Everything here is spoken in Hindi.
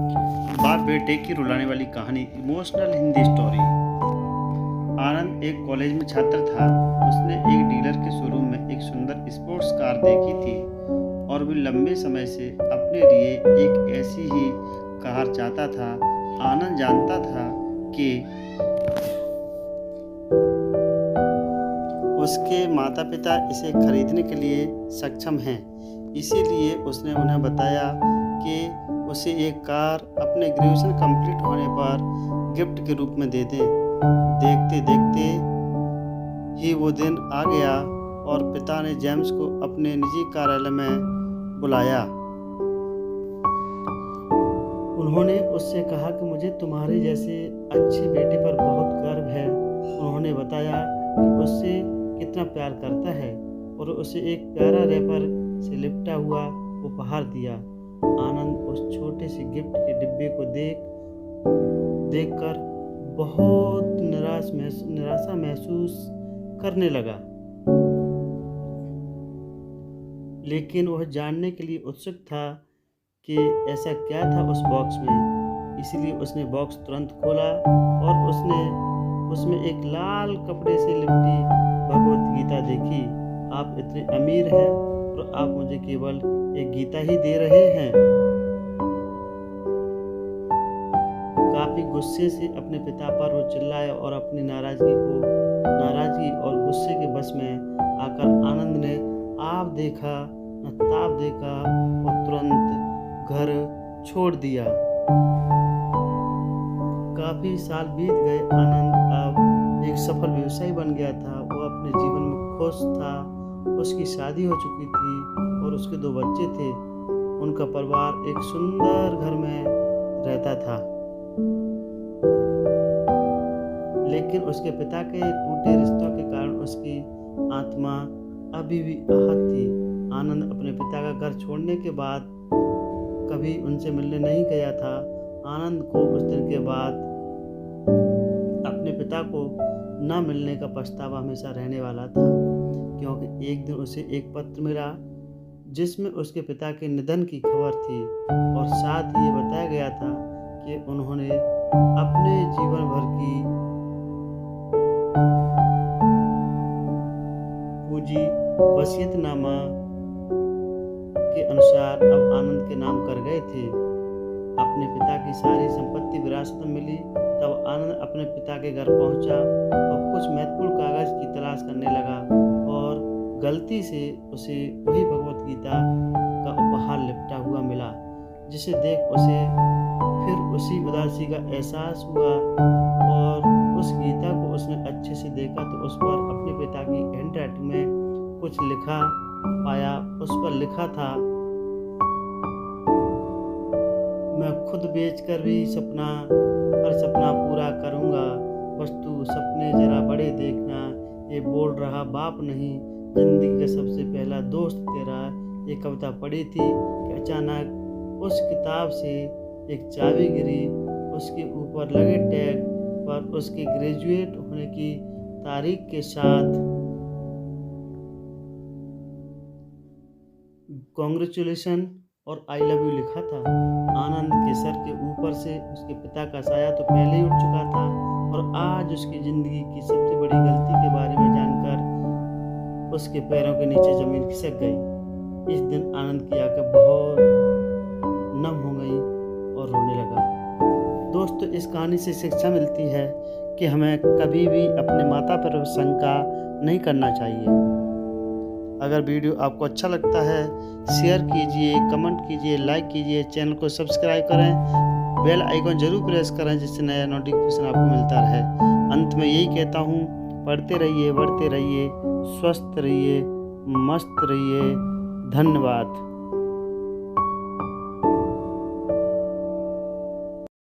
बाप बेटे की रुलाने वाली कहानी, इमोशनल हिंदी स्टोरी। आनंद एक कॉलेज में छात्र था। उसने एक डीलर के शोरूम में एक सुंदर स्पोर्ट्स कार देखी थी और वह लंबे समय से अपने लिए एक ऐसी ही कार चाहता था। आनंद जानता था कि उसके माता पिता इसे खरीदने के लिए सक्षम हैं, इसीलिए उसने उन्हें बताया कि उसे एक कार अपने ग्रेजुएशन कंप्लीट होने पर गिफ्ट के रूप में दे दें। देखते देखते ही वो दिन आ गया और पिता ने जेम्स को अपने निजी कार्यालय में बुलाया। उन्होंने उससे कहा कि मुझे तुम्हारे जैसे अच्छे बेटे पर बहुत गर्व है। उन्होंने बताया कि उससे कितना प्यार करता है और उसे एक प्यारा रैपर से लिपटा हुआ उपहार दिया। आनंद उस छोटे से गिफ्ट के डिब्बे को देखकर बहुत निराशा महसूस करने लगा, लेकिन वह जानने के लिए उत्सुक था कि ऐसा क्या था उस बॉक्स में। इसलिए उसने बॉक्स तुरंत खोला और उसमें एक लाल कपड़े से लिपटी भगवत गीता देखी। आप इतने अमीर हैं और आप मुझे केवल एक गीता ही दे रहे हैं। काफी गुस्से से अपने पिता पर वो चिल्लाया और अपनी नाराजगी और गुस्से के बस में आकर आनंद ने आप देखा न ताप देखा और तुरंत घर छोड़ दिया। काफी साल बीत गए। आनंद अब एक सफल व्यवसायी बन गया था। वो अपने जीवन में खुश था। उसकी शादी हो चुकी थी और उसके 2 बच्चे थे। उनका परिवार एक सुंदर घर में रहता था, लेकिन उसके पिता के टूटे रिश्तों के कारण उसकी आत्मा अभी भी आहत थी। आनंद अपने पिता का घर छोड़ने के बाद कभी उनसे मिलने नहीं गया था। आनंद को उस दिन के बाद अपने पिता को न मिलने का पछतावा हमेशा रहने वाला था, क्योंकि एक दिन उसे एक पत्र मिला जिसमें उसके पिता के निधन की खबर थी और साथ ही ये बताया गया था कि उन्होंने अपने जीवन भर की पूंजी वसीयतनामा के अनुसार अब आनंद के नाम कर गए थे। अपने पिता की सारी संपत्ति विरासत में मिली। तब आनंद अपने पिता के घर पहुंचा और कुछ महत्वपूर्ण कागज की तलाश करने लगा और गलती से उसे वही भगवत गीता का उपहार लिपटा हुआ मिला, जिसे देख उसे फिर उसी उदासी का एहसास हुआ और उस गीता को उसने अच्छे से देखा तो उस पर अपने पिता की हैंडराइटिंग में कुछ लिखा पाया। उस पर लिखा था, मैं खुद बेचकर भी सपना पूरा करूंगा, बस तू सपने जरा बड़े देखना। ये बोल रहा बाप नहीं, जिंदगी का सबसे पहला दोस्त तेरा। ये कविता पढ़ी थी कि अचानक उस किताब से एक चाबी गिरी। उसके ऊपर लगे टैग पर उसके ग्रेजुएट होने की तारीख के साथ कॉन्ग्रेचुलेशन और आई लव यू लिखा था। आनंद के सर के ऊपर से उसके पिता का साया तो पहले ही उठ चुका था और आज उसकी जिंदगी की सबसे बड़ी गलती के बारे में जानकर उसके पैरों के नीचे जमीन खिसक गई। इस दिन आनंद की आंखें बहुत नम हो गई और रोने लगा। दोस्तों, इस कहानी से शिक्षा मिलती है कि हमें कभी भी अपने माता पिता पर शंका नहीं करना चाहिए। अगर वीडियो आपको अच्छा लगता है शेयर कीजिए, कमेंट कीजिए, लाइक कीजिए, चैनल को सब्सक्राइब करें, बेल आइकन जरूर प्रेस करें जिससे नया नोटिफिकेशन आपको मिलता रहे। अंत में यही कहता हूँ, पढ़ते रहिए, बढ़ते रहिए, स्वस्थ रहिए, मस्त रहिए। धन्यवाद।